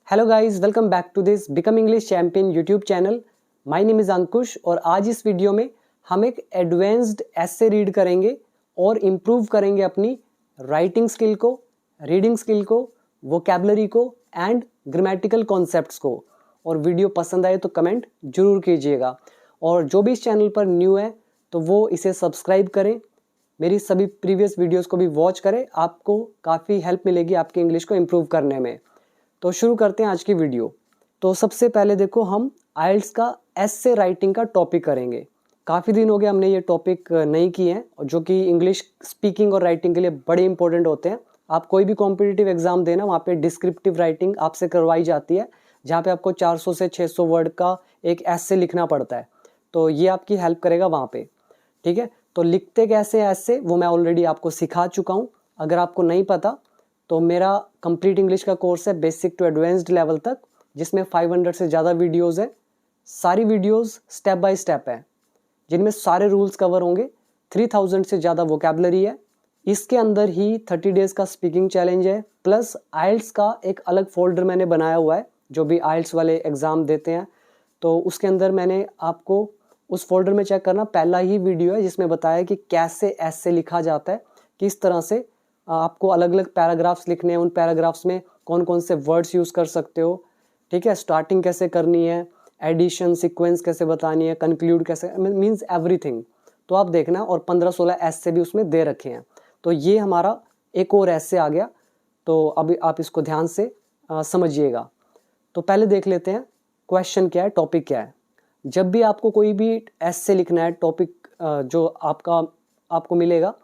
Hello guys, welcome back to this become English champion YouTube channel. My name is Ankush और आज इस video में हम एक एडवांस्ड एसे रीड करेंगे और इम्प्रूव करेंगे अपनी राइटिंग स्किल को, रीडिंग स्किल को, वोकैबुलरी को एंड ग्रामेटिकल कॉन्सेप्ट्स को। और वीडियो पसंद आए तो कमेंट जरूर कीजिएगा और जो भी इस चैनल पर न्यू है तो वो इसे सब्सक्राइब करें, मेरी सभी प्रीवियस वीडियोज़ को भी वॉच करें। आपको काफ़ी हेल्प मिलेगी आपकी इंग्लिश को इम्प्रूव करने में। तो शुरू करते हैं आज की वीडियो। तो सबसे पहले देखो, हम आइल्स का एसे राइटिंग का टॉपिक करेंगे। काफ़ी दिन हो गए हमने ये टॉपिक नहीं किए हैं, जो कि इंग्लिश स्पीकिंग और राइटिंग के लिए बड़े इंपॉर्टेंट होते हैं। आप कोई भी कॉम्पिटिटिव एग्जाम देना, वहाँ पे डिस्क्रिप्टिव राइटिंग आपसे करवाई जाती है, जहाँ पे आपको 400 से 600 वर्ड का एक एसे लिखना पड़ता है। तो ये आपकी हेल्प करेगा वहाँ पे, ठीक है। तो लिखते कैसे ऐसे वो मैं ऑलरेडी आपको सिखा चुका हूँ। अगर आपको नहीं पता तो मेरा कंप्लीट इंग्लिश का कोर्स है बेसिक टू एडवांस्ड लेवल तक, जिसमें 500 से ज़्यादा वीडियोस हैं। सारी वीडियोस स्टेप बाय स्टेप है, जिनमें सारे रूल्स कवर होंगे। 3000 से ज़्यादा वोकैबुलरी है। इसके अंदर ही 30 डेज का स्पीकिंग चैलेंज है, प्लस आइल्स का एक अलग फोल्डर मैंने बनाया हुआ है। जो भी आइल्स वाले एग्ज़ाम देते हैं तो उसके अंदर मैंने आपको उस फोल्डर में चेक करना, पहला ही वीडियो है जिसमें बताया कि कैसे ऐसे लिखा जाता है, किस तरह से आपको अलग अलग पैराग्राफ्स लिखने हैं, उन पैराग्राफ्स में कौन कौन से वर्ड्स यूज़ कर सकते हो, ठीक है। स्टार्टिंग कैसे करनी है, एडिशन सीक्वेंस कैसे बतानी है, कंक्लूड कैसे, मीन्स एवरीथिंग। तो आप देखना, और 15-16 ऐसे भी उसमें दे रखे हैं। तो ये हमारा एक और ऐसे आ गया। तो अभी आप इसको ध्यान से समझिएगा। तो पहले देख लेते हैं क्वेश्चन क्या है, टॉपिक क्या है। जब भी आपको कोई भी ऐसे लिखना है, टॉपिक जो आपको मिलेगा,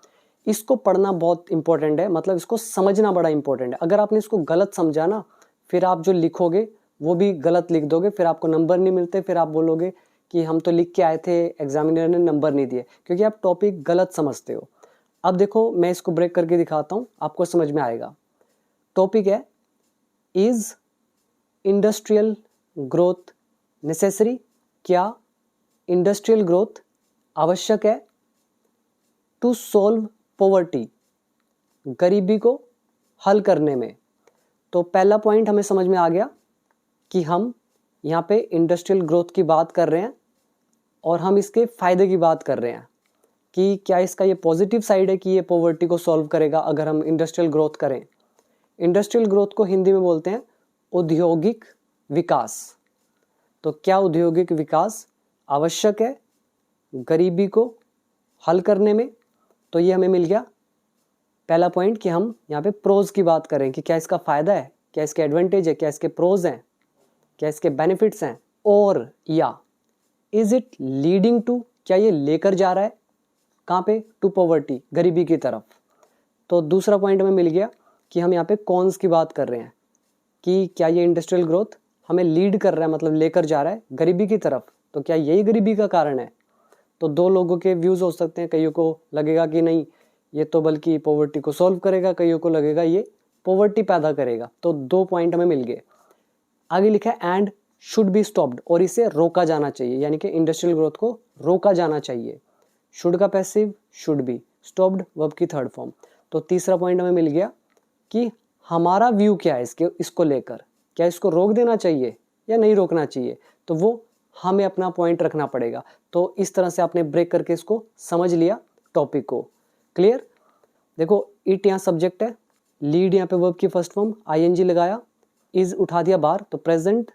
इसको पढ़ना बहुत इंपॉर्टेंट है। मतलब इसको समझना बड़ा इंपॉर्टेंट है। अगर आपने इसको गलत समझा ना, फिर आप जो लिखोगे वो भी गलत लिख दोगे, फिर आपको नंबर नहीं मिलते, फिर आप बोलोगे कि हम तो लिख के आए थे, एग्जामिनर ने नंबर नहीं दिए, क्योंकि आप टॉपिक गलत समझते हो। अब देखो, मैं इसको ब्रेक करके दिखाता हूँ, आपको समझ में आएगा। टॉपिक है, इज इंडस्ट्रियल ग्रोथ नेसेसरी? क्या इंडस्ट्रियल ग्रोथ आवश्यक है टू सोल्व पॉवर्टी, गरीबी को हल करने में? तो पहला पॉइंट हमें समझ में आ गया कि हम यहाँ पे इंडस्ट्रियल ग्रोथ की बात कर रहे हैं और हम इसके फायदे की बात कर रहे हैं कि क्या इसका ये पॉजिटिव साइड है कि ये पॉवर्टी को सॉल्व करेगा अगर हम इंडस्ट्रियल ग्रोथ करें। इंडस्ट्रियल ग्रोथ को हिंदी में बोलते हैं औद्योगिक विकास। तो क्या औद्योगिक विकास आवश्यक है गरीबी को हल करने में? तो ये हमें मिल गया पहला पॉइंट कि हम यहाँ पे प्रोज की बात करें कि क्या इसका फायदा है, क्या इसके एडवांटेज है, क्या इसके प्रोज हैं, क्या इसके बेनिफिट्स हैं, और या इज इट लीडिंग टू, क्या ये लेकर जा रहा है कहाँ पे, टू पॉवर्टी, गरीबी की तरफ। तो दूसरा पॉइंट हमें मिल गया कि हम यहाँ पे कॉन्स की बात कर रहे हैं कि क्या ये इंडस्ट्रियल ग्रोथ हमें लीड कर रहा है, मतलब लेकर जा रहा है गरीबी की तरफ। तो क्या यही गरीबी का कारण है? तो दो लोगों के व्यूज़ हो सकते हैं। कईयों को लगेगा कि नहीं, ये तो बल्कि पॉवर्टी को सॉल्व करेगा, कईयों को लगेगा ये पॉवर्टी पैदा करेगा। तो 2 पॉइंट हमें मिल गए। आगे लिखा है एंड शुड बी स्टॉप्ड, और इसे रोका जाना चाहिए, यानी कि इंडस्ट्रियल ग्रोथ को रोका जाना चाहिए। शुड का passive, should be, stopped verb की थर्ड फॉर्म। तो तीसरा पॉइंट हमें मिल गया कि हमारा व्यू क्या है इसको लेकर, क्या इसको रोक देना चाहिए या नहीं रोकना चाहिए। तो वो हमें अपना पॉइंट रखना पड़ेगा। तो इस तरह से आपने ब्रेक करके इसको समझ लिया टॉपिक को। क्लियर? देखो, इट यहाँ सब्जेक्ट है, लीड यहाँ पे वर्ब की फर्स्ट फॉर्म, आईएनजी लगाया, इज उठा दिया बाहर, तो प्रेजेंट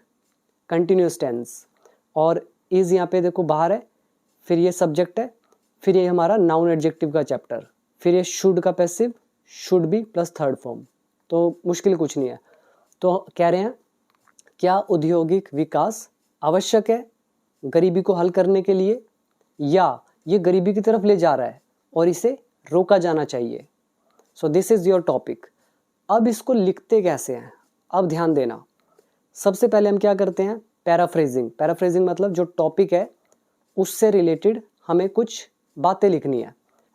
कंटिन्यूअस टेंस, और इज यहाँ पे देखो बाहर है, फिर ये सब्जेक्ट है, फिर ये हमारा नाउन एडजेक्टिव का चैप्टर, फिर ये शुड का passive, should be plus third form. तो मुश्किल कुछ नहीं है। तो कह रहे हैं क्या औद्योगिक विकास आवश्यक है गरीबी को हल करने के लिए, या ये गरीबी की तरफ ले जा रहा है और इसे रोका जाना चाहिए। So this is your topic. अब इसको लिखते कैसे हैं, अब ध्यान देना। सबसे पहले हम क्या करते हैं, पैराफ्रेजिंग। पैराफ्रेजिंग मतलब जो टॉपिक है उससे रिलेटेड हमें कुछ बातें लिखनी है।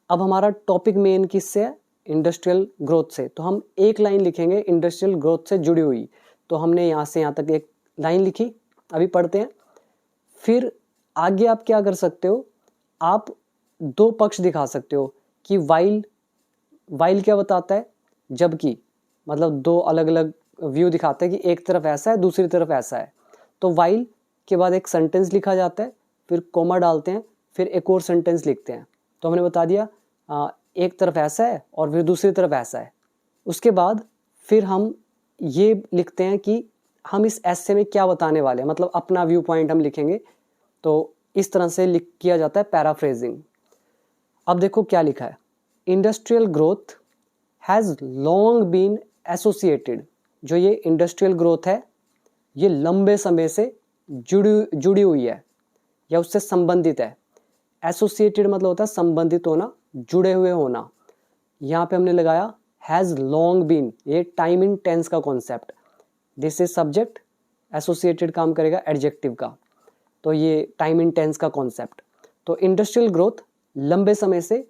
अब हमारा टॉपिक मेन किससे है, इंडस्ट्रियल ग्रोथ से। तो हम एक लाइन लिखेंगे इंडस्ट्रियल ग्रोथ से जुड़ी हुई। तो हमने यहाँ से यहाँ तक एक लाइन लिखी, अभी पढ़ते हैं। फिर आगे आप क्या कर सकते हो, आप 2 पक्ष दिखा सकते हो कि वाइल क्या बताता है, जबकि, मतलब 2 अलग अलग व्यू दिखाता है कि एक तरफ ऐसा है दूसरी तरफ ऐसा है। तो वाइल के बाद एक सेंटेंस लिखा जाता है, फिर कोमा डालते हैं, फिर एक और सेंटेंस लिखते हैं। तो हमने बता दिया एक तरफ ऐसा है और फिर दूसरी तरफ ऐसा है। उसके बाद फिर हम ये लिखते हैं कि हम इस एसे में क्या बताने वाले हैं, मतलब अपना व्यू पॉइंट हम लिखेंगे। तो इस तरह से किया जाता है पैराफ्रेजिंग। अब देखो क्या लिखा है, industrial growth has long been associated. जो ये इंडस्ट्रियल ग्रोथ है ये लंबे समय से जुड़ी हुई है या उससे संबंधित है। एसोसिएटेड मतलब होता है संबंधित होना, जुड़े हुए होना। यहाँ पे हमने लगाया हैज़ लॉन्ग बीन, ये टाइम इन टेंस का concept. This is subject, associated काम करेगा एडजेक्टिव का, तो ये टाइम इन टेंस का कॉन्सेप्ट। तो इंडस्ट्रियल ग्रोथ लंबे समय से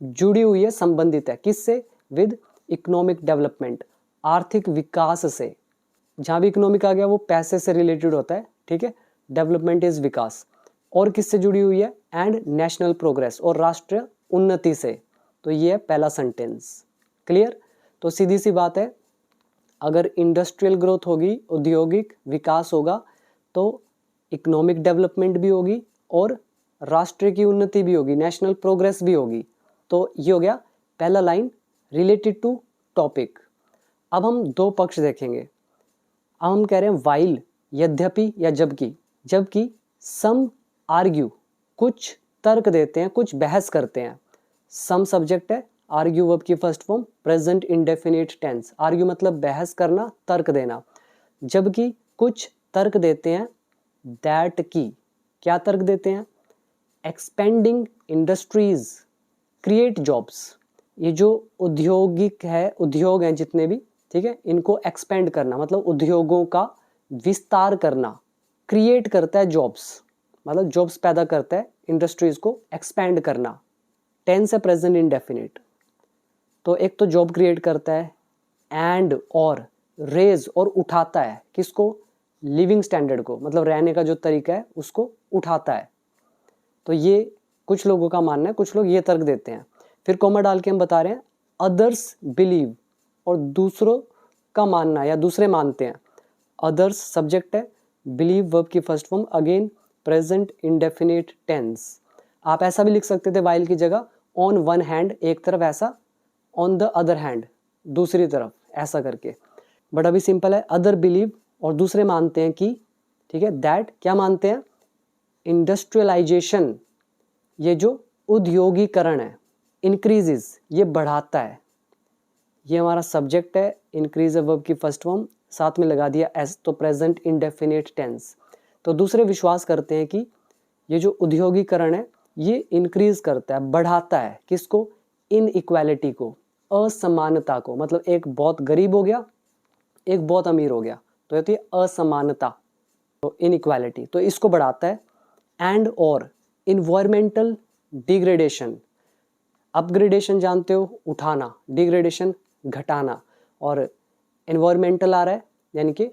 जुड़ी हुई है, संबंधित है किससे, विद इकोनॉमिक डेवलपमेंट, आर्थिक विकास से। जहाँ भी इकोनॉमिक आ गया वो पैसे से रिलेटेड होता है, ठीक है। डेवलपमेंट इज विकास। और किससे जुड़ी हुई है, एंड नेशनल प्रोग्रेस, और राष्ट्रीय उन्नति से। तो ये है पहला सेंटेंस। क्लियर। तो सीधी सी बात है, अगर इंडस्ट्रियल ग्रोथ होगी, औद्योगिक विकास होगा, तो इकोनॉमिक डेवलपमेंट भी होगी और राष्ट्र की उन्नति भी होगी, नेशनल प्रोग्रेस भी होगी। तो ये हो गया पहला लाइन रिलेटेड टू टॉपिक। अब हम दो पक्ष देखेंगे। अब हम कह रहे हैं वाइल, यद्यपि या जबकि। जबकि सम आर्ग्यू, कुछ तर्क देते हैं, कुछ बहस करते हैं। सम सब्जेक्ट है, आर्ग्यू वर्ब की first form, present indefinite tense. Argue मतलब बहस करना, तर्क देना। जबकि कुछ तर्क देते हैं दैट की, क्या तर्क देते हैं, एक्सपेंडिंग इंडस्ट्रीज क्रिएट जॉब्स। ये जो औद्योगिक है, उद्योग हैं जितने भी, ठीक है, इनको एक्सपेंड करना मतलब उद्योगों का विस्तार करना, क्रिएट करता है जॉब्स, मतलब जॉब्स पैदा करता है, इंडस्ट्रीज को एक्सपेंड करना। टेंस है प्रेजेंट इंडेफिनिट। तो एक तो जॉब क्रिएट करता है, एंड और रेज और उठाता है, किसको, लिविंग स्टैंडर्ड को, मतलब रहने का जो तरीका है उसको उठाता है। तो ये कुछ लोगों का मानना है, कुछ लोग ये तर्क देते हैं। फिर कॉमा डाल के हम बता रहे हैं अदर्स बिलीव, और दूसरों का मानना या दूसरे मानते हैं। अदर्स सब्जेक्ट है, बिलीव वर्ब की first form, again present indefinite tense. आप ऐसा भी लिख सकते थे वाइल की जगह, ऑन वन हैंड, एक तरफ ऐसा, ऑन द अदर हैंड, दूसरी तरफ ऐसा करके। बट अभी सिंपल है, अदर बिलीव और दूसरे मानते हैं कि, ठीक है, दैट क्या मानते हैं, इंडस्ट्रियलाइजेशन, ये जो उद्योगीकरण है, इंक्रीजेज ये बढ़ाता है। ये हमारा सब्जेक्ट है, इंक्रीज वर्ब की फर्स्ट फॉर्म, साथ में लगा दिया एस, तो प्रेजेंट इंडेफिनिट टेंस। तो दूसरे विश्वास करते हैं कि ये जो उद्योगीकरण है ये इंक्रीज करता है, बढ़ाता है, किसको, इन इक्वालिटी को, असमानता को। मतलब एक बहुत गरीब हो गया, एक बहुत अमीर हो गया, तो ये असमानता, तो इनइक्वालिटी, तो इसको बढ़ाता है। एंड और इन्वायरमेंटल डिग्रेडेशन, अपग्रेडेशन जानते हो, उठाना, डिग्रेडेशन घटाना, और एनवायरमेंटल आ रहा है यानी कि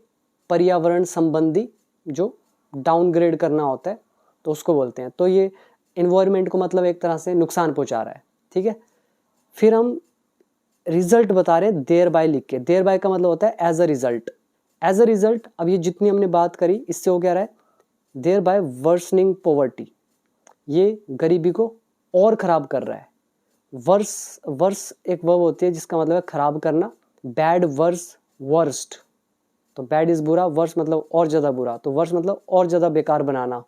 पर्यावरण संबंधी जो डाउनग्रेड करना होता है, तो उसको बोलते हैं। तो ये एनवायरमेंट को मतलब एक तरह से नुकसान पहुंचा रहा है, ठीक है। फिर हम रिजल्ट बता रहे हैं देयर बाय लिख के। देयर बाय का मतलब होता है as a result. As a result, अब ये जितनी हमने बात करी इससे हो क्या रहा है, देयर बाय वर्सनिंग पॉवर्टी, ये गरीबी को और खराब कर रहा है। वर्स एक वर्ब होती है जिसका मतलब है खराब करना, बैड, वर्स, वर्स्ट। तो बैड इज बुरा, वर्स मतलब और ज़्यादा बुरा, तो वर्स मतलब और ज़्यादा बेकार बनाना,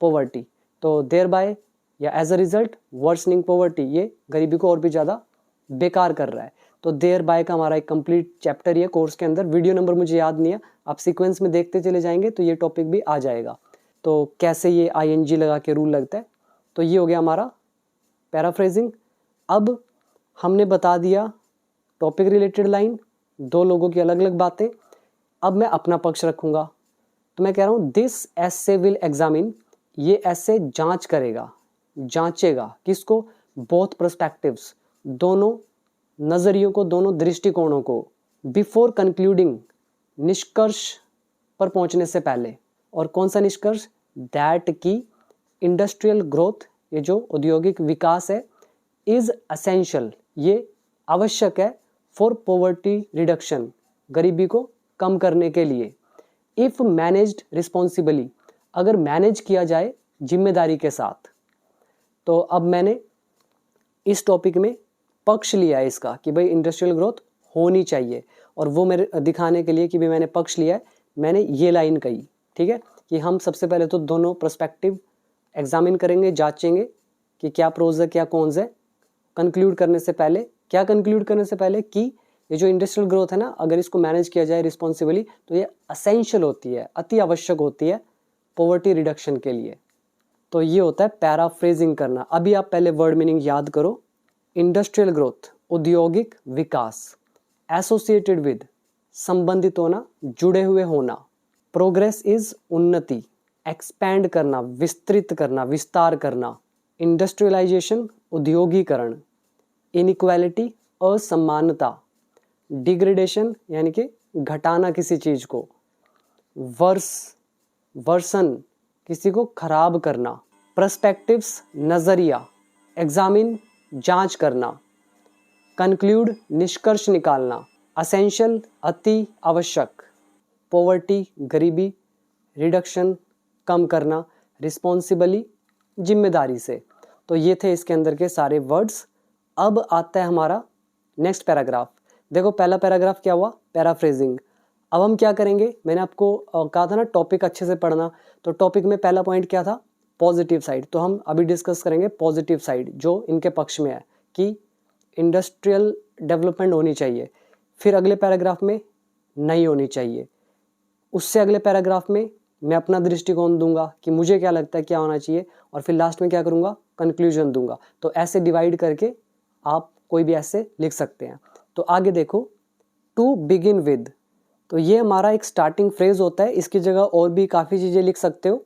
पॉवर्टी। तो देयर बाय या as a result worsening poverty, ये गरीबी को और भी ज़्यादा बेकार कर रहा है। तो देयर बाय का हमारा एक कंप्लीट चैप्टर ये कोर्स के अंदर, वीडियो नंबर मुझे याद नहीं है, आप सीक्वेंस में देखते चले जाएंगे तो ये टॉपिक भी आ जाएगा। तो कैसे ये आईएनजी लगा के रूल लगता है। तो ये हो गया हमारा पैराफ्रेजिंग। अब हमने बता दिया टॉपिक रिलेटेड लाइन, दो लोगों की अलग अलग बातें। अब मैं अपना पक्ष रखूंगा, तो मैं कह रहा हूँ दिस एसे विल एग्जामिन, ये एसे जांच करेगा, जांचेगा, किसको, बोथ पर्सपेक्टिव्स, दोनों नजरियों को, दोनों दृष्टिकोणों को, बिफोर कंक्लूडिंग, निष्कर्ष पर पहुंचने से पहले। और कौन सा निष्कर्ष, दैट की इंडस्ट्रियल ग्रोथ, ये जो औद्योगिक विकास है, इज असेंशियल, ये आवश्यक है, फॉर पॉवर्टी रिडक्शन, गरीबी को कम करने के लिए। इफ मैनेज्ड रिस्पॉन्सिबली, अगर मैनेज किया जाए जिम्मेदारी के साथ। तो अब मैंने इस टॉपिक में पक्ष लिया है इसका कि भाई इंडस्ट्रियल ग्रोथ होनी चाहिए, और वो मेरे दिखाने के लिए कि भाई मैंने पक्ष लिया है, मैंने ये लाइन कही, ठीक है, कि हम सबसे पहले तो दोनों पर्सपेक्टिव एग्जामिन करेंगे, जांचेंगे कि क्या प्रोज है क्या कॉन्स है। कंक्लूड करने से पहले, क्या कंक्लूड करने से पहले कि ये जो इंडस्ट्रियल ग्रोथ है ना, अगर इसको मैनेज किया जाए रिस्पॉन्सिबली तो ये असेंशियल होती है, अति आवश्यक होती है पॉवर्टी रिडक्शन के लिए। तो ये होता है पैराफ्रेजिंग करना। अभी आप पहले वर्ड मीनिंग याद करो। इंडस्ट्रियल ग्रोथ, औद्योगिक विकास, एसोसिएटेड विद, संबंधित होना, जुड़े हुए होना। प्रोग्रेस इज उन्नति, एक्सपैंड करना, विस्तृत करना, विस्तार करना। इंडस्ट्रियलाइजेशन, उद्योगीकरण। इनइक्वालिटी, असमानता। डिग्रेडेशन यानी कि घटाना किसी चीज को। वर्सन, किसी को खराब करना। पर्सपेक्टिव्स, नजरिया। एग्जामिन, जांच करना। कंक्लूड, निष्कर्ष निकालना। असेंशियल, अति आवश्यक। पॉवर्टी, गरीबी। रिडक्शन, कम करना। रिस्पॉन्सिबली, जिम्मेदारी से। तो ये थे इसके अंदर के सारे वर्ड्स। अब आता है हमारा नेक्स्ट पैराग्राफ। देखो पहला पैराग्राफ क्या हुआ, पैराफ्रेजिंग। अब हम क्या करेंगे, मैंने आपको कहा था ना टॉपिक अच्छे से पढ़ना, तो टॉपिक में पहला पॉइंट क्या था, पॉजिटिव साइड। तो हम अभी डिस्कस करेंगे पॉजिटिव साइड जो इनके पक्ष में है कि इंडस्ट्रियल डेवलपमेंट होनी चाहिए। फिर अगले पैराग्राफ में नहीं होनी चाहिए। उससे अगले पैराग्राफ में मैं अपना दृष्टिकोण दूंगा कि मुझे क्या लगता है क्या होना चाहिए, और फिर लास्ट में क्या करूंगा, कंक्लूजन दूंगा। तो ऐसे डिवाइड करके आप कोई भी ऐसे लिख सकते हैं। तो आगे देखो, टू बिगिन विद, तो ये हमारा एक स्टार्टिंग फ्रेज होता है। इसकी जगह और भी काफ़ी चीज़ें लिख सकते हो।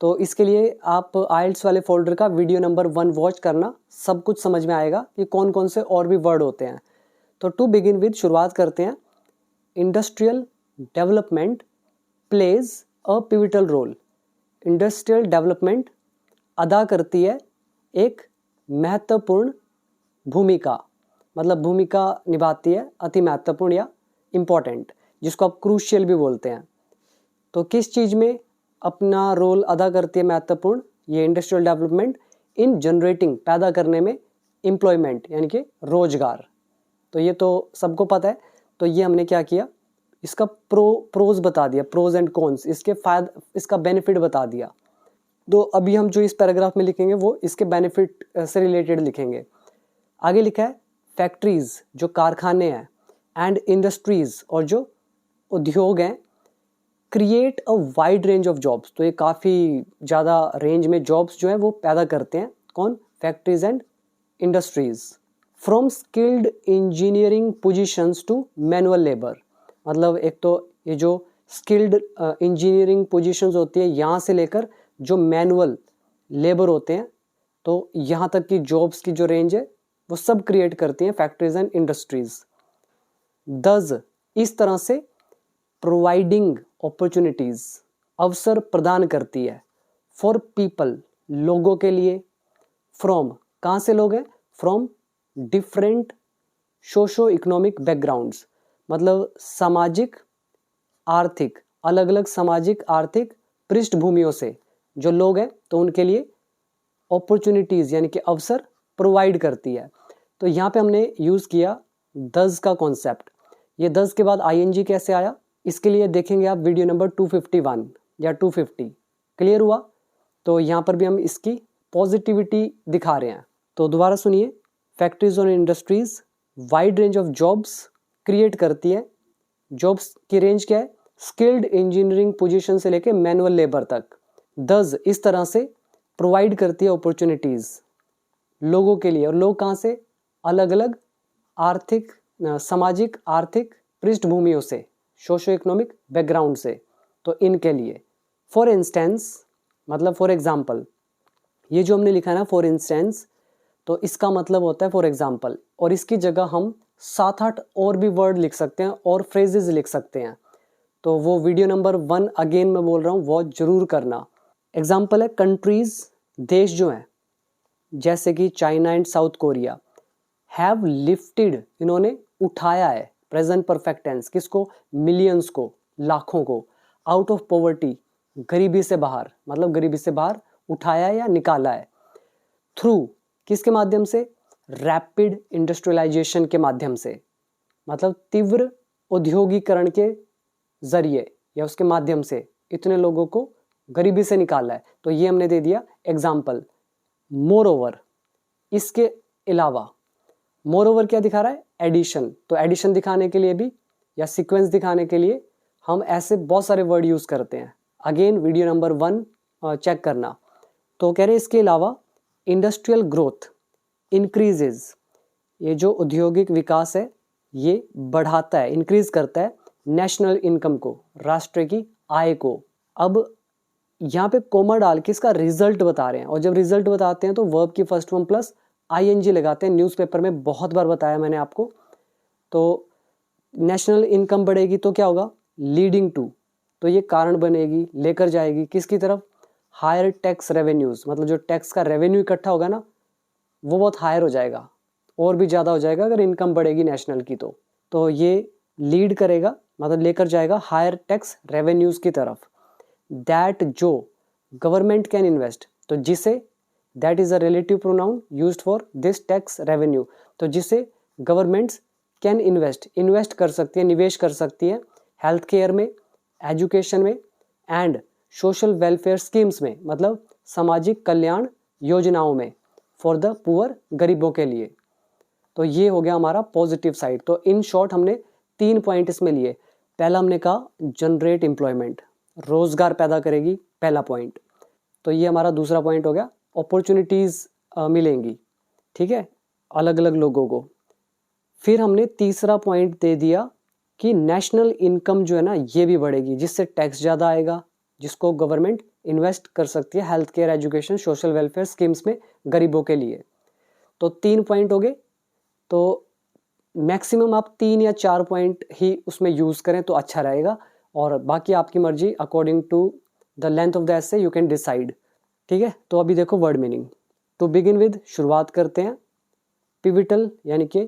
तो इसके लिए आप आइल्स वाले फोल्डर का वीडियो नंबर 1 वॉच करना, सब कुछ समझ में आएगा कि कौन कौन से और भी वर्ड होते हैं। तो टू बिगिन विद शुरुआत करते हैं। Industrial development plays a pivotal role. Industrial development अदा करती है एक महत्वपूर्ण भूमिका, मतलब भूमिका निभाती है, अति महत्वपूर्ण या इम्पॉर्टेंट, जिसको आप क्रूशियल भी बोलते हैं। तो किस चीज़ में अपना रोल अदा करती है महत्वपूर्ण, ये इंडस्ट्रियल डेवलपमेंट, इन जनरेटिंग, पैदा करने में, एम्प्लॉयमेंट यानी कि रोजगार। तो ये तो सबको पता है। तो ये हमने क्या किया, इसका प्रोज बता दिया, प्रोज एंड कॉन्स, इसके फायदा, इसका बेनिफिट बता दिया। तो अभी हम जो इस पैराग्राफ में लिखेंगे वो इसके बेनिफिट से रिलेटेड लिखेंगे। आगे लिखा है फैक्ट्रीज, जो कारखाने हैं, एंड इंडस्ट्रीज, और जो उद्योग हैं, create a wide range of jobs. तो ये काफ़ी ज़्यादा रेंज में जॉब्स जो है वो पैदा करते हैं। कौन, factories and industries. From skilled engineering positions to manual labour, मतलब एक तो ये जो स्किल्ड इंजीनियरिंग पोजीशंस होती है यहाँ से लेकर जो मैनुअल लेबर होते हैं, तो यहाँ तक की जॉब्स की जो रेंज है वो सब क्रिएट करती हैं फैक्ट्रीज एंड इंडस्ट्रीज। दस, इस तरह से प्रोवाइडिंग अपॉर्चुनिटीज, अवसर प्रदान करती है, फॉर पीपल, लोगों के लिए, फ्रॉम, कहाँ से लोग हैं, from different socio economic backgrounds, मतलब सामाजिक आर्थिक, अलग अलग सामाजिक आर्थिक पृष्ठभूमियों से जो लोग हैं, तो उनके लिए अपॉर्चुनिटीज यानी कि अवसर प्रोवाइड करती है। तो यहाँ पे हमने यूज किया दस का कॉन्सेप्ट। ये दस के बाद आईएनजी कैसे आया, इसके लिए देखेंगे आप वीडियो नंबर 251 या 250। क्लियर हुआ? तो यहाँ पर भी हम इसकी पॉजिटिविटी दिखा रहे हैं। तो दोबारा सुनिए, फैक्ट्रीज और industries wide range of jobs create करती है। जॉब्स की रेंज क्या है, स्किल्ड इंजीनियरिंग पोजीशन से लेके मैनुअल लेबर तक। दस, इस तरह से प्रोवाइड करती है अपॉर्चुनिटीज लोगों के लिए, और लोग कहाँ से, अलग अलग आर्थिक सामाजिक आर्थिक पृष्ठभूमियों से, सोशो इकोनॉमिक बैकग्राउंड से, तो इनके लिए। फॉर इंस्टेंस मतलब फॉर एग्जाम्पल, ये जो हमने लिखा है ना फॉर इंस्टेंस, तो इसका मतलब होता है फॉर एग्जाम्पल, और इसकी जगह हम 7-8 और भी वर्ड लिख सकते हैं और फ्रेजेस लिख सकते हैं। तो वो वीडियो नंबर 1 अगेन मैं बोल रहा हूँ, वो जरूर करना। एग्जाम्पल है कंट्रीज, देश जो हैं जैसे कि China and south Korea, have lifted, इन्होंने उठाया है, प्रेजेंट परफेक्ट टेंस, किसको? मिलियंस को, लाखों को। आउट ऑफ पॉवर्टी, गरीबी से बाहर, मतलब गरीबी से बाहर उठाया या निकाला है। थ्रू, किसके माध्यम से? रैपिड इंडस्ट्रियलाइजेशन के माध्यम से, मतलब तीव्र औद्योगिकरण के जरिए या उसके माध्यम से इतने लोगों को गरीबी से निकाला है। तो ये हमने दे दिया एग्जाम्पल। मोर ओवर, इसके अलावा, मोर ओवर क्या दिखा रहा है? एडिशन। तो एडिशन दिखाने के लिए भी या सीक्वेंस दिखाने के लिए हम ऐसे बहुत सारे वर्ड यूज करते हैं। अगेन वीडियो नंबर 1 चेक करना। तो कह रहे हैं इसके अलावा इंडस्ट्रियल ग्रोथ इंक्रीजेज, ये जो औद्योगिक विकास है ये बढ़ाता है, इंक्रीज करता है नेशनल इनकम को, राष्ट्र की आय को। अब यहाँ पे कोमा डाल के इसका रिजल्ट बता रहे हैं, और जब रिजल्ट बताते हैं तो वर्ब की फर्स्ट फॉर्म प्लस आईएनजी लगाते हैं। न्यूज़पेपर में बहुत बार बताया मैंने आपको। तो नेशनल इनकम बढ़ेगी तो क्या होगा? लीडिंग टू, तो ये कारण बनेगी, लेकर जाएगी किसकी तरफ? हायर टैक्स रेवेन्यूज, मतलब जो टैक्स का रेवेन्यू इकट्ठा होगा ना वो बहुत हायर हो जाएगा, और भी ज़्यादा हो जाएगा अगर इनकम बढ़ेगी नेशनल की। तो ये लीड करेगा, मतलब लेकर जाएगा हायर टैक्स रेवेन्यूज की तरफ। दैट, जो गवर्नमेंट कैन इन्वेस्ट, तो जिसे, that is a relative pronoun used for this tax revenue, तो जिसे गवर्नमेंट्स कैन इन्वेस्ट कर सकती है, निवेश कर सकती है हेल्थ केयर में, एजुकेशन में एंड सोशल वेलफेयर स्कीम्स में, मतलब सामाजिक कल्याण योजनाओं में, फॉर द पुअर, गरीबों के लिए। तो ये हो गया हमारा पॉजिटिव साइड। तो इन शॉर्ट हमने 3 पॉइंट इसमें लिए। पहला हमने कहा जनरेट एम्प्लॉयमेंट, रोजगार पैदा करेगी, पहला पॉइंट। तो ये हमारा दूसरा पॉइंट हो गया, अपॉर्चुनिटीज मिलेंगी, ठीक है, अलग अलग लोगों को। फिर हमने तीसरा पॉइंट दे दिया कि नेशनल इनकम जो है ना ये भी बढ़ेगी, जिससे टैक्स ज़्यादा आएगा, जिसको गवर्नमेंट इन्वेस्ट कर सकती है health care, education, social welfare schemes में गरीबों के लिए। तो 3 पॉइंट हो गए। तो मैक्सिमम आप 3 या 4 पॉइंट ही उसमें यूज़ करें तो अच्छा रहेगा, और बाकी आपकी मर्जी, according to the length of the essay you can decide, ठीक है। तो अभी देखो word meaning. To begin with, शुरुआत करते हैं। पिविटल यानी कि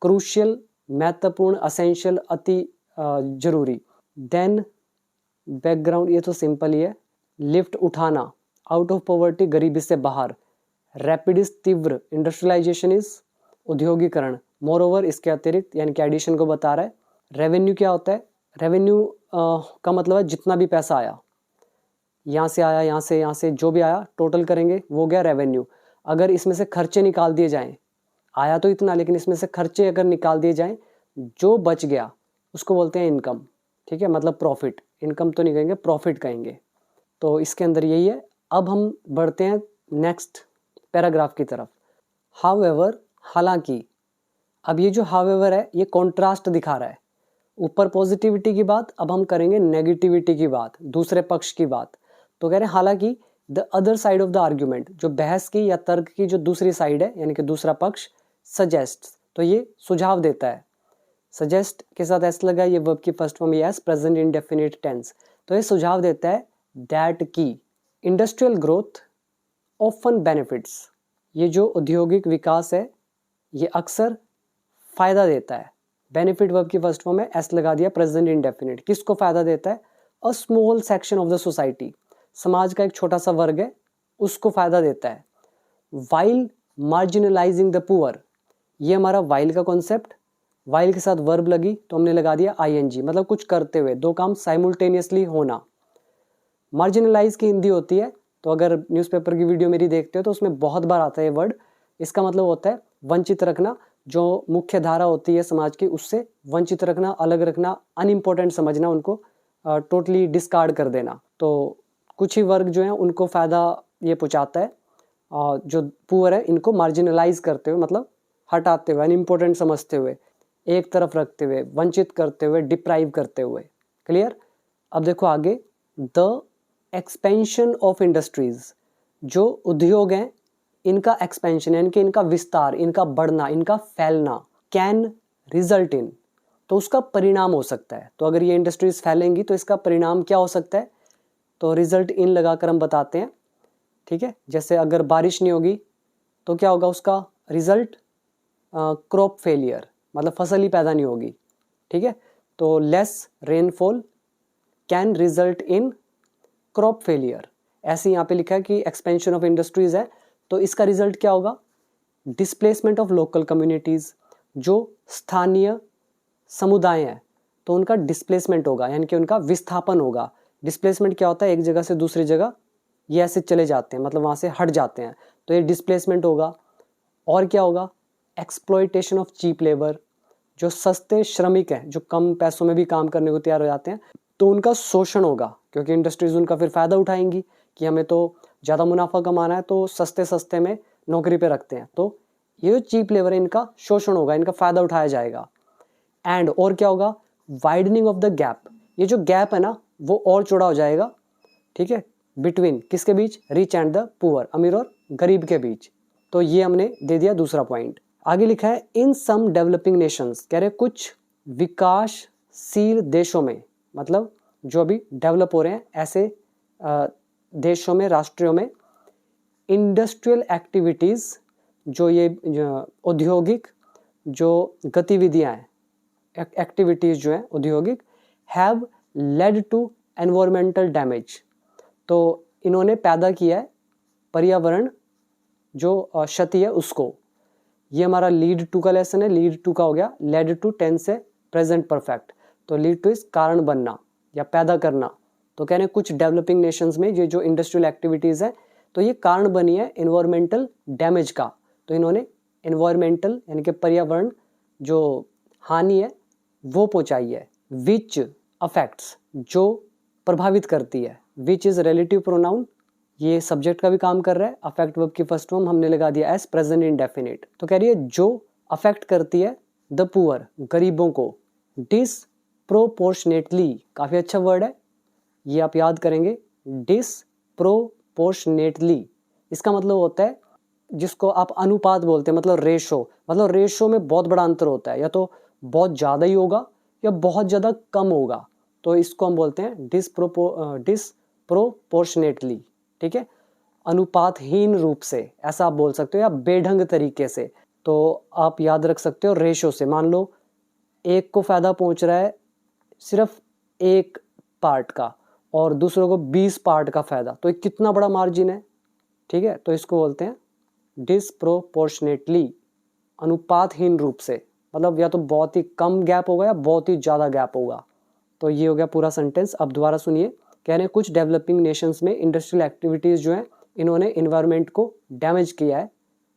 क्रूशियल, महत्वपूर्ण, असेंशियल, अति जरूरी। देन बैकग्राउंड, ये तो सिंपल ही है। लिफ्ट, उठाना। आउट ऑफ पॉवर्टी, गरीबी से बाहर। रैपिड इज तीव्र, इंडस्ट्रियलाइजेशन इज औद्योगिकरण। मोर ओवर, इसके अतिरिक्त यानी कि एडिशन को बता रहा है। रेवेन्यू क्या होता है? रेवेन्यू का मतलब है जितना भी पैसा आया, यहाँ से आया, यहाँ से जो भी आया टोटल करेंगे वो गया रेवेन्यू। अगर इसमें से खर्चे निकाल दिए जाएं, आया तो इतना लेकिन इसमें से खर्चे अगर निकाल दिए जाएं, जो बच गया उसको बोलते हैं इनकम, ठीक है, मतलब प्रॉफिट। इनकम तो नहीं कहेंगे, प्रॉफिट कहेंगे। तो इसके अंदर यही है। अब हम बढ़ते हैं नेक्स्ट पैराग्राफ की तरफ। हाउएवर, हालांकि। अब ये जो हाउएवर है ये कॉन्ट्रास्ट दिखा रहा है। ऊपर पॉजिटिविटी की बात, अब हम करेंगे नेगेटिविटी की बात, दूसरे पक्ष की बात। तो कह रहे हैं हालांकि the other side of the argument, जो बहस की या तर्क की जो दूसरी साइड है यानी कि दूसरा पक्ष, सजेस्ट, तो ये सुझाव देता है। सजेस्ट के साथ एस लगा, ये वर्ब की first form, yes, present indefinite tense. तो ये सुझाव देता है दैट की इंडस्ट्रियल ग्रोथ ऑफन बेनिफिट्स, ये जो औद्योगिक विकास है ये अक्सर फायदा देता है। बेनिफिट वर्ब की फर्स्ट फॉर्म है, एस लगा दिया, प्रेजेंट इंडेफिनिट। किसको फायदा देता है? A small section of the society, समाज का एक छोटा सा वर्ग है उसको फायदा देता है। वाइल मार्जिनलाइजिंग द पुअर, ये हमारा वाइल का कॉन्सेप्ट। वाइल के साथ वर्ब लगी तो हमने लगा दिया आईएनजी, मतलब कुछ करते हुए, दो काम साइमल्टेनियसली होना। मार्जिनलाइज की हिंदी होती है, तो अगर न्यूज़पेपर की वीडियो मेरी देखते हो तो उसमें बहुत बार आता है ये वर्ड। इसका मतलब होता है वंचित रखना, जो मुख्य धारा होती है समाज की उससे वंचित रखना, अलग रखना, अनइम्पोर्टेंट समझना, उनको टोटली डिस्कार्ड कर देना। तो कुछ ही वर्ग जो है उनको फ़ायदा ये पहुँचाता है, जो पुअर है इनको मार्जिनलाइज करते हुए, मतलब हटाते हुए, अनइम्पोर्टेंट समझते हुए, एक तरफ रखते हुए, वंचित करते हुए, डिप्राइव करते हुए। क्लियर? अब देखो आगे, द एक्सपेंशन ऑफ इंडस्ट्रीज, जो उद्योग हैं इनका एक्सपेंशन यानी कि इनका विस्तार, इनका बढ़ना, इनका फैलना, कैन रिजल्ट इन, तो उसका परिणाम हो सकता है। तो अगर ये इंडस्ट्रीज फैलेंगी तो इसका परिणाम क्या हो सकता है? तो रिजल्ट इन लगाकर हम बताते हैं, ठीक है। जैसे अगर बारिश नहीं होगी तो क्या होगा उसका रिजल्ट? क्रॉप फेलियर, मतलब फसल ही पैदा नहीं होगी, ठीक है। तो less rainfall can result in crop failure, ऐसे यहाँ पे लिखा है कि एक्सपेंशन ऑफ इंडस्ट्रीज है, तो इसका रिजल्ट क्या होगा, डिस्प्लेसमेंट ऑफ लोकल कम्युनिटीज, जो स्थानीय समुदाय हैं तो उनका डिस्प्लेसमेंट होगा, यानी कि उनका विस्थापन होगा। डिस्प्लेसमेंट क्या होता है, एक जगह से दूसरी जगह ये ऐसे चले जाते हैं, मतलब वहाँ से हट जाते हैं, तो ये डिस्प्लेसमेंट होगा। और क्या होगा, एक्सप्लॉयटेशन ऑफ चीप लेबर, जो सस्ते श्रमिक हैं जो कम पैसों में भी काम करने को तैयार हो जाते हैं, तो उनका शोषण होगा, क्योंकि इंडस्ट्रीज उनका फिर फ़ायदा उठाएंगी कि हमें तो ज़्यादा मुनाफा कमाना है, तो सस्ते सस्ते में नौकरी पे रखते हैं, तो ये जो चीप लेबर है इनका शोषण होगा, इनका फ़ायदा उठाया जाएगा। एंड और क्या होगा, वाइडनिंग ऑफ द गैप, ये जो गैप है ना वो और चौड़ा हो जाएगा, ठीक है, बिटवीन किसके बीच, रिच एंड द पुअर, अमीर और गरीब के बीच। तो ये हमने दे दिया दूसरा पॉइंट। आगे लिखा है इन सम डेवलपिंग नेशंस, कह रहे कुछ विकासशील देशों में, मतलब जो अभी डेवलप हो रहे हैं ऐसे देशों में, राष्ट्रों में, इंडस्ट्रियल एक्टिविटीज़, जो ये औद्योगिक जो गतिविधियां हैं, एक्टिविटीज़ जो हैं औद्योगिक, have led to environmental damage, तो इन्होंने पैदा किया है पर्यावरण जो क्षति है उसको। ये हमारा लीड टू का लेसन है, लीड टू का हो गया, लेड टू टेंस है प्रेजेंट परफेक्ट, तो लीड टू इस कारण बनना या पैदा करना। तो कह रहे हैं कुछ डेवलपिंग नेशंस में ये जो इंडस्ट्रियल एक्टिविटीज़ है तो ये कारण बनी है एनवायरमेंटल डैमेज का, तो इन्होंने एनवायरमेंटल यानी कि पर्यावरण जो हानि है वो पहुंचाई है। विच अफेक्ट्स, जो प्रभावित करती है, विच इज रिलेटिव प्रोनाउन, ये सब्जेक्ट का भी काम कर रहा है। अफेक्ट वर्ब की फर्स्ट फॉर्म हमने लगा दिया एज प्रेजेंट इंडेफिनिट, तो कह रही है जो अफेक्ट करती है द पुअर, गरीबों को, डिसप्रोपोर्शनेटली, काफी अच्छा वर्ड है ये, आप याद करेंगे, डिसप्रोपोर्शनेटली, इसका मतलब होता है जिसको आप अनुपात बोलते हैं, मतलब रेशो, मतलब रेशो में बहुत बड़ा अंतर होता है, या तो बहुत ज़्यादा ही होगा या बहुत ज़्यादा कम होगा, तो इसको हम बोलते हैं डिसप्रोपोर्शनेटली, ठीक है, अनुपातहीन रूप से, ऐसा आप बोल सकते हो, या बेढंग तरीके से। तो आप याद रख सकते हो रेशो से, मान लो एक को फ़ायदा पहुंच रहा है सिर्फ एक पार्ट का और दूसरों को 20 पार्ट का फ़ायदा, तो एक कितना बड़ा मार्जिन है, ठीक है, तो इसको बोलते हैं डिसप्रोपोर्शनेटली, अनुपातहीन रूप से, मतलब या तो बहुत ही कम गैप होगा या बहुत ही ज़्यादा गैप होगा। तो ये हो गया पूरा सेंटेंस। अब दोबारा सुनिए, कह रहे हैं कुछ डेवलपिंग नेशंस में इंडस्ट्रियल एक्टिविटीज़ जो हैं इन्होंने इन्वायरमेंट को डैमेज किया है,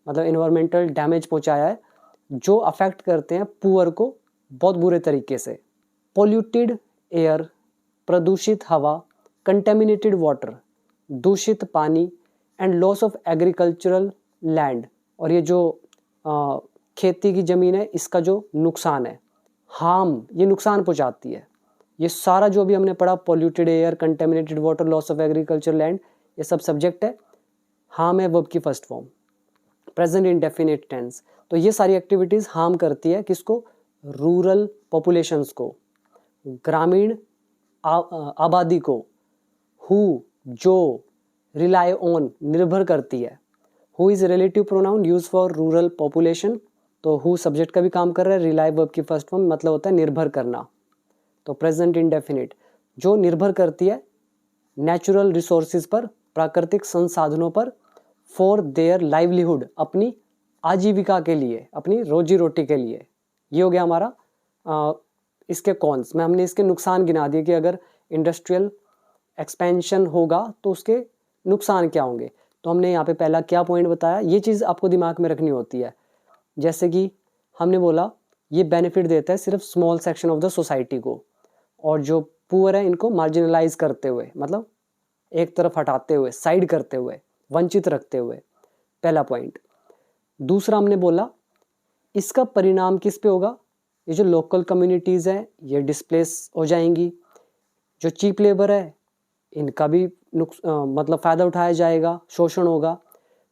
मतलब इन्वायरमेंटल डैमेज पहुंचाया है, जो अफेक्ट करते हैं पुअर को बहुत बुरे तरीके से। पोल्यूटेड एयर, प्रदूषित हवा, कंटेमिनेटेड वाटर, दूषित पानी, and loss of agricultural land, और ये जो खेती की ज़मीन है इसका जो नुकसान है, हार्म, ये नुकसान पहुंचाती है। ये सारा जो भी हमने पढ़ा, polluted air, contaminated water, loss of agriculture land, ये सब सब्जेक्ट है। हार्म है वर्ब की first form, present indefinite tense, तो ये सारी एक्टिविटीज़ हार्म करती है किसको, रूरल पॉपुलेशंस को, ग्रामीण आबादी को, हु, जो, रिलाई ऑन, निर्भर करती है। Who is relative pronoun use for rural population, तो हु सब्जेक्ट का भी काम कर रहा है, रिलाई वर्ब की फर्स्ट फॉर्म, मतलब होता है निर्भर करना, तो प्रेजेंट इंडेफिनिट, जो निर्भर करती है नेचुरल रिसोर्सेज पर, प्राकृतिक संसाधनों पर, फॉर देयर लाइवलीहुड, अपनी आजीविका के लिए, अपनी रोजी रोटी के लिए। ये हो गया हमारा इसके कॉन्स में, हमने इसके नुकसान गिना दिए कि अगर इंडस्ट्रियल एक्सपेंशन होगा तो उसके नुकसान क्या होंगे। तो हमने यहाँ पे पहला क्या पॉइंट बताया, ये चीज़ आपको दिमाग में रखनी होती है। जैसे कि हमने बोला ये बेनिफिट देता है सिर्फ small section of the society को, और जो पुअर है इनको मार्जिनलाइज करते हुए, मतलब एक तरफ हटाते हुए, साइड करते हुए, वंचित रखते हुए, पहला पॉइंट। दूसरा हमने बोला इसका परिणाम किस पे होगा, ये जो लोकल कम्युनिटीज़ हैं ये डिस्प्लेस हो जाएंगी, जो चीप लेबर है इनका भी मतलब फ़ायदा उठाया जाएगा, शोषण होगा,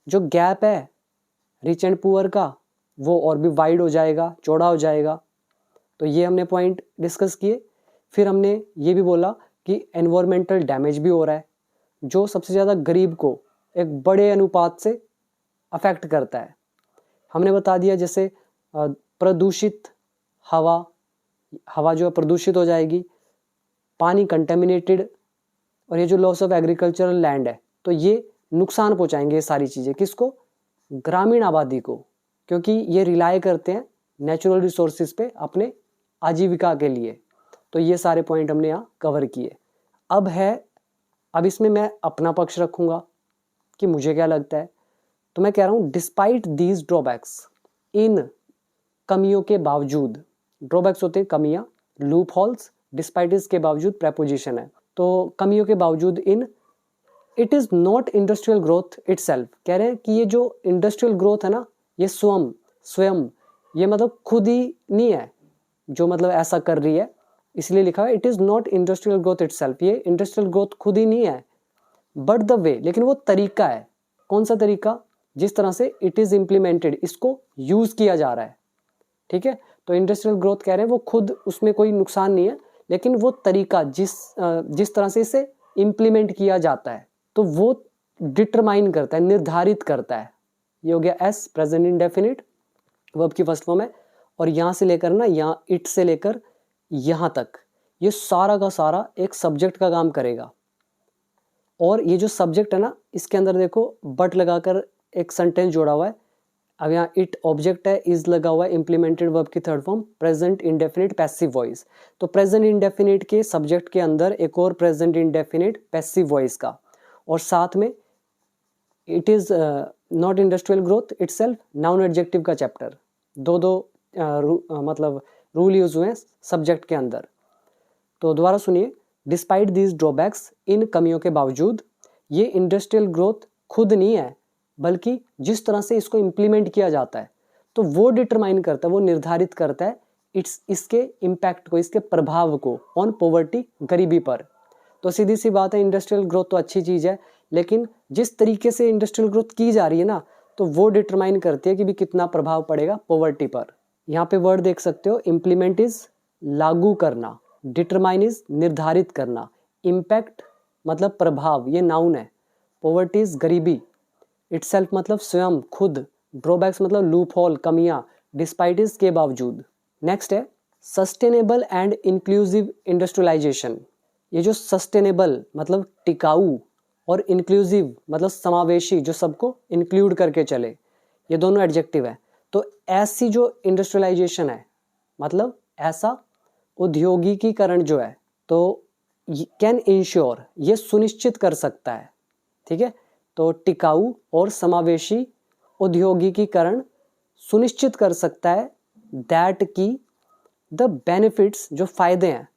जो गैप है रिच एंड पुअर का वो और भी वाइड हो जाएगा, चौड़ा हो जाएगा। तो ये हमने पॉइंट डिस्कस किए। फिर हमने ये भी बोला कि एनवायरमेंटल डैमेज भी हो रहा है, जो सबसे ज़्यादा गरीब को एक बड़े अनुपात से अफेक्ट करता है। हमने बता दिया जैसे प्रदूषित हवा, हवा जो है प्रदूषित हो जाएगी, पानी कंटेमिनेटेड, और ये जो लॉस ऑफ एग्रीकल्चरल लैंड है, तो ये नुकसान पहुंचाएंगे ये सारी चीज़ें। किसको? ग्रामीण आबादी को, क्योंकि ये रिलाय करते हैं नेचुरल रिसोर्सेज पे अपने आजीविका के लिए। तो ये सारे पॉइंट हमने यहाँ कवर किए। अब इसमें मैं अपना पक्ष रखूँगा कि मुझे क्या लगता है। तो मैं कह रहा हूँ डिस्पाइट दीज ड्रॉबैक्स, इन कमियों के बावजूद, ड्रॉबैक्स होते हैं कमियाँ, लूप होल्स, डिस्पाइट इसके बावजूद प्रेपोजिशन है, तो कमियों के बावजूद in it is not industrial growth itself, कह रहे हैं कि ये जो इंडस्ट्रियल ग्रोथ है ना, ये स्वयं ये मतलब खुद ही नहीं है जो मतलब ऐसा कर रही है, इसलिए लिखा है it is not industrial growth itself, ये इंडस्ट्रियल ग्रोथ खुद ही नहीं है, बट द वे, लेकिन वो तरीका है। कौन सा तरीका? जिस तरह से इट इज़ इम्प्लीमेंटेड, इसको यूज़ किया जा रहा है, ठीक है। तो इंडस्ट्रियल ग्रोथ कह रहे हैं वो खुद, उसमें कोई नुकसान नहीं है, लेकिन वो तरीका जिस तरह से इसे इम्प्लीमेंट किया जाता है, तो वो डिटरमाइन करता है, निर्धारित करता है। ये हो गया एस, प्रेजेंट इंडेफिनिट, वर्ब की फर्स्ट फॉर्म है। और यहाँ से लेकर ना, यहाँ इट से लेकर यहाँ तक, ये सारा का सारा एक सब्जेक्ट का काम करेगा। और ये जो सब्जेक्ट है ना, इसके अंदर देखो बट लगाकर एक सेंटेंस जोड़ा हुआ है। अब यहाँ इट ऑब्जेक्ट है, इज लगा हुआ है, इम्प्लीमेंटेड वर्ब की third form present indefinite passive voice. तो प्रेजेंट इंडेफिनिट के सब्जेक्ट के अंदर एक और प्रेजेंट इंडेफिनिट पैसिव वॉइस का, और साथ में it is not industrial growth itself, noun adjective का चैप्टर, दो मतलब रूल यूज हुए हैं सब्जेक्ट के अंदर। तो दोबारा सुनिए, डिस्पाइट दीज ड्रॉबैक्स, इन कमियों के बावजूद, ये इंडस्ट्रियल ग्रोथ खुद नहीं है, बल्कि जिस तरह से इसको इम्प्लीमेंट किया जाता है, तो वो डिटरमाइन करता है, वो निर्धारित करता है इसके इम्पैक्ट को, इसके प्रभाव को ऑन पॉवर्टी, गरीबी पर। तो सीधी सी बात है, इंडस्ट्रियल ग्रोथ तो अच्छी चीज़ है, लेकिन जिस तरीके से इंडस्ट्रियल ग्रोथ की जा रही है ना, तो वो डिटरमाइन करती है कि भी कितना प्रभाव पड़ेगा पॉवर्टी पर। यहाँ पे वर्ड देख सकते हो, इम्प्लीमेंट इज लागू करना, डिटरमाइन इज निर्धारित करना, इम्पैक्ट मतलब प्रभाव, ये नाउन है, पॉवर्टी इज गरीबी, इटसेल्फ मतलब स्वयं, खुद, ड्रॉबैक्स मतलब लूप होल, कमियाँ, डिस्पाइट इज के बावजूद। नेक्स्ट है सस्टेनेबल एंड इंक्लूसिव इंडस्ट्रियलाइजेशन। ये जो सस्टेनेबल मतलब टिकाऊ, और इंक्लूसिव मतलब समावेशी, जो सबको इंक्लूड करके चले, ये दोनों एडजेक्टिव है। तो ऐसी जो इंडस्ट्रियलाइजेशन है, मतलब ऐसा औद्योगिकीकरण जो है, तो कैन इंश्योर, ये सुनिश्चित कर सकता है, ठीक है। तो टिकाऊ और समावेशी औद्योगिकीकरण सुनिश्चित कर सकता है दैट की द बेनिफिट्स, जो फायदे हैं,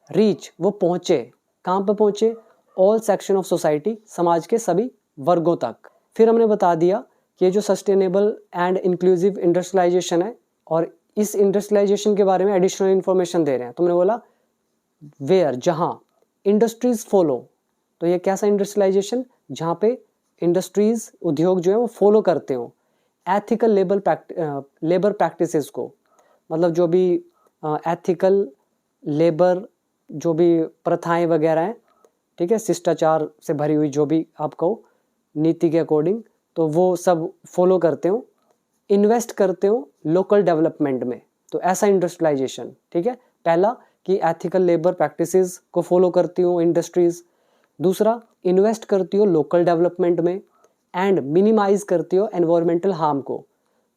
रीच वो पहुँचे, कहाँ पर पहुँचे? ऑल सेक्शन ऑफ सोसाइटी, समाज के सभी वर्गों तक। फिर हमने बता दिया कि ये जो सस्टेनेबल एंड इंक्लूसिव इंडस्ट्रियलाइजेशन है, और इस इंडस्ट्रियलाइजेशन के बारे में एडिशनल इन्फॉर्मेशन दे रहे हैं। तुमने बोला वेयर, जहाँ, इंडस्ट्रीज फॉलो, तो ये कैसा इंडस्ट्रियलाइजेशन? जहाँ पे इंडस्ट्रीज, उद्योग जो है वो फॉलो करते हो एथिकल लेबर प्रैक्टिसेस को, मतलब जो भी एथिकल लेबर, जो भी प्रथाएं वगैरह हैं, ठीक है, शिष्टाचार से भरी हुई जो भी आप कहो नीति के अकॉर्डिंग, तो वो सब फॉलो करते हो, इन्वेस्ट करते हो लोकल डेवलपमेंट में, तो ऐसा इंडस्ट्रियलाइजेशन, ठीक है। पहला कि एथिकल लेबर प्रैक्टिसेस को फॉलो करती हो इंडस्ट्रीज, दूसरा इन्वेस्ट करती हो लोकल डेवलपमेंट में, एंड मिनिमाइज करती हो एनवायरमेंटल हार्म को,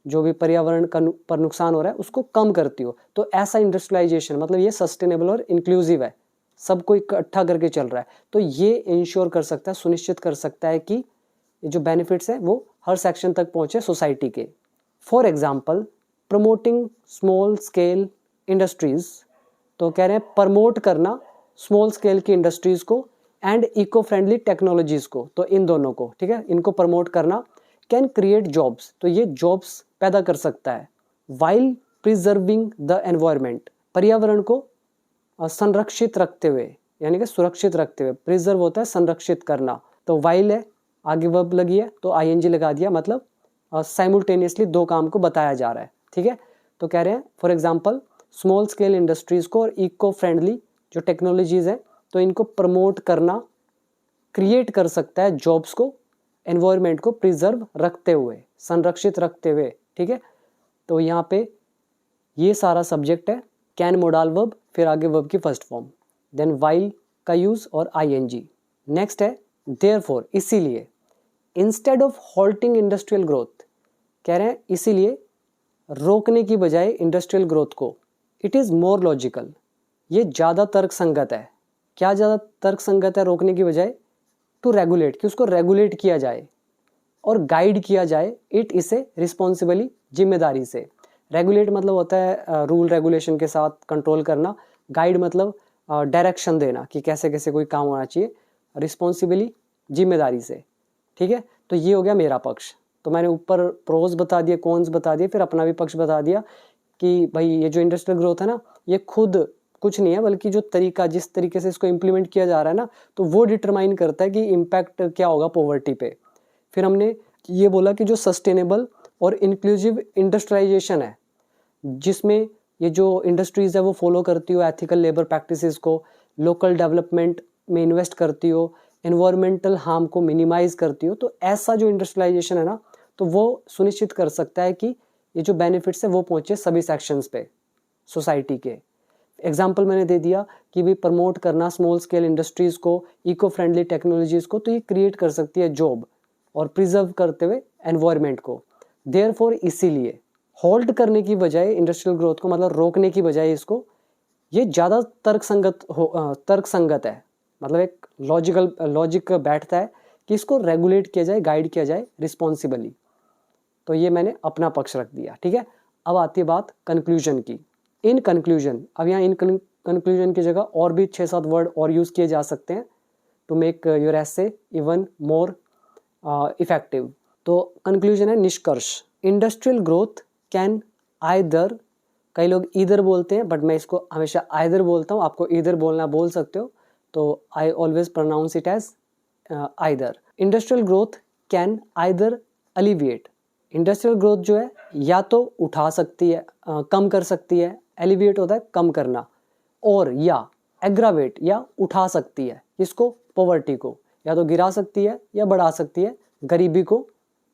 जो भी पर्यावरण का पर नुकसान हो रहा है उसको कम करती हो। तो ऐसा इंडस्ट्रियलाइजेशन मतलब ये सस्टेनेबल और इंक्लूसिव है, सबको इकट्ठा करके चल रहा है। तो ये इंश्योर कर सकता है, सुनिश्चित कर सकता है कि जो बेनिफिट्स हैं वो हर सेक्शन तक पहुंचे सोसाइटी के। For example, promoting small scale industries, तो कह रहे हैं प्रमोट करना स्मॉल स्केल की इंडस्ट्रीज को एंड इको फ्रेंडली टेक्नोलॉजीज को, तो इन दोनों को, ठीक है, इनको प्रमोट करना। कैन क्रिएट जॉब्स, तो ये जॉब्स पैदा कर सकता है। वाइल प्रिजर्विंग द एनवायरमेंट, पर्यावरण को संरक्षित रखते हुए, यानी कि सुरक्षित रखते हुए, प्रिजर्व होता है संरक्षित करना, तो वाइल है, आगे वर्ब लगी है तो आईएनजी लगा दिया, मतलब साइमल्टेनियसली दो काम को बताया जा रहा है, ठीक है। तो कह रहे हैं for example small scale industries को और इको फ्रेंडली जो टेक्नोलॉजीज हैं, तो इनको प्रमोट करना क्रिएट कर सकता है जॉब्स को, एनवायरनमेंट को प्रिजर्व रखते हुए, संरक्षित रखते हुए, ठीक है। तो यहाँ पे ये सारा सब्जेक्ट है कैन मोडाल वर्ब, फिर आगे वर्ब की फर्स्ट फॉर्म, देन वाइल का यूज और आईएनजी। नेक्स्ट है देयरफॉर, इसीलिए। Instead of halting industrial growth, कह रहे हैं इसीलिए रोकने की बजाय इंडस्ट्रियल ग्रोथ को, इट इज मोर लॉजिकल, ये ज्यादा तर्क संगत है। क्या ज्यादा तर्क संगत है रोकने की बजाय? टू रेगुलेट, कि उसको रेगुलेट किया जाए और गाइड किया जाए, इट इसे रिस्पॉन्सिबली, जिम्मेदारी से। रेगुलेट मतलब होता है रूल रेगुलेशन के साथ कंट्रोल करना, गाइड मतलब डायरेक्शन देना कि कैसे कैसे कोई काम होना चाहिए, रिस्पॉन्सिबली जिम्मेदारी से। ठीक है, तो ये हो गया मेरा पक्ष। तो मैंने ऊपर प्रोज बता दिए, कॉन्स बता दिए, फिर अपना भी पक्ष बता दिया कि भाई ये जो इंडस्ट्रियल ग्रोथ है ना, ये खुद कुछ नहीं है, बल्कि जो तरीका, जिस तरीके से इसको इम्प्लीमेंट किया जा रहा है ना, तो वो डिटरमाइन करता है कि इम्पैक्ट क्या होगा पॉवर्टी पे। फिर हमने ये बोला कि जो सस्टेनेबल और इंक्लूसिव इंडस्ट्रियलाइजेशन है, जिसमें ये जो इंडस्ट्रीज है वो फॉलो करती हो एथिकल लेबर प्रैक्टिसेस को, लोकल डेवलपमेंट में इन्वेस्ट करती हो, एनवायरमेंटल हार्म को मिनिमाइज करती हो, तो ऐसा जो इंडस्ट्रियलाइजेशन है ना, तो वो सुनिश्चित कर सकता है कि ये जो बेनिफिट्स है वो पहुंचे सभी सेक्शंस पे सोसाइटी के। एग्जाम्पल मैंने दे दिया कि भी प्रमोट करना स्मॉल स्केल इंडस्ट्रीज को, इको फ्रेंडली टेक्नोलॉजीज को, तो ये क्रिएट कर सकती है जॉब और प्रिजर्व करते हुए एनवायरमेंट को। देयरफॉर, इसीलिए होल्ड करने की बजाय इंडस्ट्रियल ग्रोथ को, मतलब रोकने की बजाय इसको, ये ज़्यादा तर्क संगत है, मतलब एक लॉजिक बैठता है कि इसको रेगुलेट किया जाए, गाइड किया जाए रिस्पॉन्सिबली। तो ये मैंने अपना पक्ष रख दिया। ठीक है, अब आती है बात कंक्लूजन की। इन कंक्लूजन, अब यहाँ इन कंक्लूजन की जगह और भी 6-7 वर्ड और यूज किए जा सकते हैं to make your essay even more effective. तो कंक्लूजन है निष्कर्ष। इंडस्ट्रियल ग्रोथ कैन आइदर, कई लोग ईदर बोलते हैं बट मैं इसको हमेशा आइदर बोलता हूँ, आपको ईदर बोलना बोल सकते हो, तो I always pronounce it as either. Industrial growth can either alleviate, industrial growth जो है या तो उठा सकती है, कम कर सकती है, एलिविएट होता है कम करना, और या एग्रावेट, या उठा सकती है इसको, पॉवर्टी को, या तो गिरा सकती है या बढ़ा सकती है गरीबी को।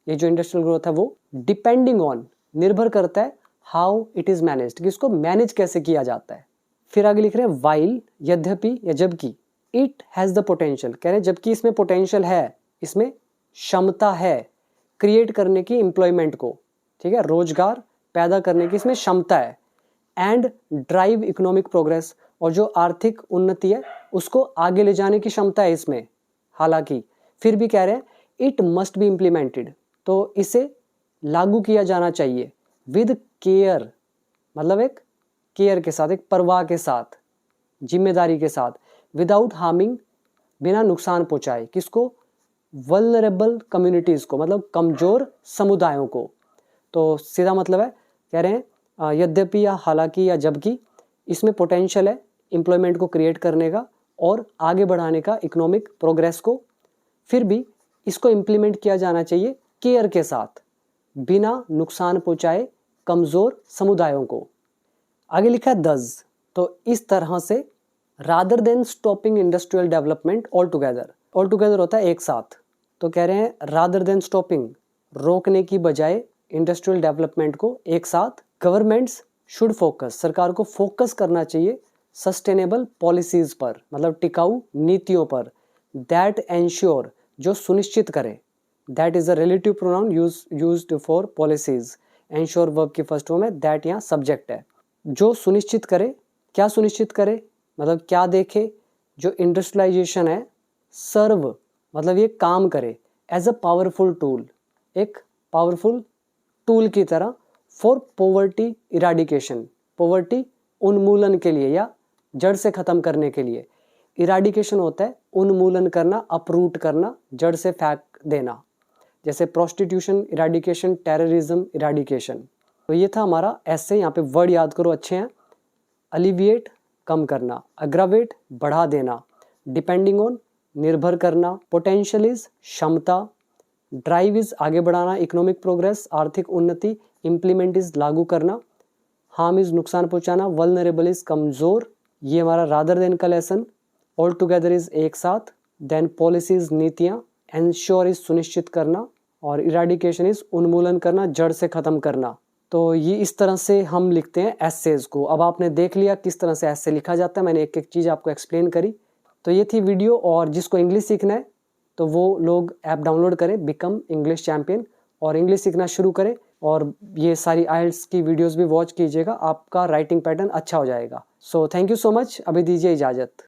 ये जो इंडस्ट्रियल ग्रोथ है वो डिपेंडिंग ऑन, निर्भर करता है हाउ इट इज मैनेज्ड, कि इसको मैनेज कैसे किया जाता है। फिर आगे लिख रहे हैं वाइल, यद्यपि या जबकि, इट हैज द पोटेंशियल, कह रहे हैं जबकि इसमें पोटेंशियल है, इसमें क्षमता है क्रिएट करने की एम्प्लॉयमेंट को, ठीक है, रोजगार पैदा करने की इसमें क्षमता है, एंड ड्राइव इकोनॉमिक प्रोग्रेस, और जो आर्थिक उन्नति है उसको आगे ले जाने की क्षमता है इसमें। हालांकि फिर भी कह रहे हैं इट मस्ट बी इम्प्लीमेंटेड, तो इसे लागू किया जाना चाहिए विद केयर, मतलब एक केयर के साथ, एक परवाह के साथ, जिम्मेदारी के साथ, विदाउट हार्मिंग, बिना नुकसान पहुंचाए, किसको? वल्नरेबल कम्युनिटीज को, मतलब कमजोर समुदायों को। तो सीधा मतलब है, कह रहे हैं यद्यपि या हालांकि या जबकि इसमें पोटेंशियल है एम्प्लॉयमेंट को क्रिएट करने का और आगे बढ़ाने का इकोनॉमिक प्रोग्रेस को, फिर भी इसको इम्प्लीमेंट किया जाना चाहिए केयर के साथ, बिना नुकसान पहुंचाए कमजोर समुदायों को। आगे लिखा है दस, तो इस तरह से, rather than stopping industrial development all together, all together होता है एक साथ, तो कह रहे हैं रादर देन स्टॉपिंग, रोकने की बजाय इंडस्ट्रियल डेवलपमेंट को एक साथ, गवर्नमेंट्स शुड फोकस, सरकार को फोकस करना चाहिए सस्टेनेबल पॉलिसीज पर, मतलब टिकाऊ नीतियों पर, दैट एंश्योर, जो सुनिश्चित करे, that is a relative pronoun used for policies, ensure verb की फर्स्ट फॉर्म है, दैट यहाँ सब्जेक्ट है, जो सुनिश्चित करे, क्या सुनिश्चित करे, मतलब क्या देखे, जो इंडस्ट्रियलाइजेशन है, सर्व मतलब ये काम करे एज अ पावरफुल टूल, एक पावरफुल टूल की तरह, फॉर पॉवर्टी इराडिकेशन, पॉवर्टी उन्मूलन के लिए या जड़ से खत्म करने के लिए। इराडिकेशन होता है उन्मूलन करना, अपरूट करना, जड़ से फेंक देना, जैसे प्रोस्टिट्यूशन इराडिकेशन, टेररिज्म इराडिकेशन। तो ये था हमारा ऐसे, यहाँ पे वर्ड याद करो अच्छे हैं, अलिविएट कम करना, अग्रावेट बढ़ा देना, डिपेंडिंग ऑन निर्भर करना, पोटेंशियल इज क्षमता, ड्राइव इज आगे बढ़ाना, इकोनॉमिक प्रोग्रेस आर्थिक उन्नति, इम्प्लीमेंट इज लागू करना, हार्म इज नुकसान पहुंचाना, वल्नरेबल इज कमजोर। ये हमारा रादर देन का लेसन, ऑल टुगेदर इज एक साथ, देन पॉलिसीज नीतियां, एंश्योर इज सुनिश्चित करना, और इराडिकेशन इज उन्मूलन करना, जड़ से खत्म करना। तो ये इस तरह से हम लिखते हैं एसेज को। अब आपने देख लिया किस तरह से एसे लिखा जाता है, मैंने एक एक चीज़ आपको एक्सप्लेन करी। तो ये थी वीडियो, और जिसको इंग्लिश सीखना है तो वो लोग ऐप डाउनलोड करें बिकम इंग्लिश चैम्पियन, और इंग्लिश सीखना शुरू करें। और ये सारी आइल्स की वीडियोस भी वॉच कीजिएगा, आपका राइटिंग पैटर्न अच्छा हो जाएगा। So thank you so much, अभी दीजिए इजाज़त।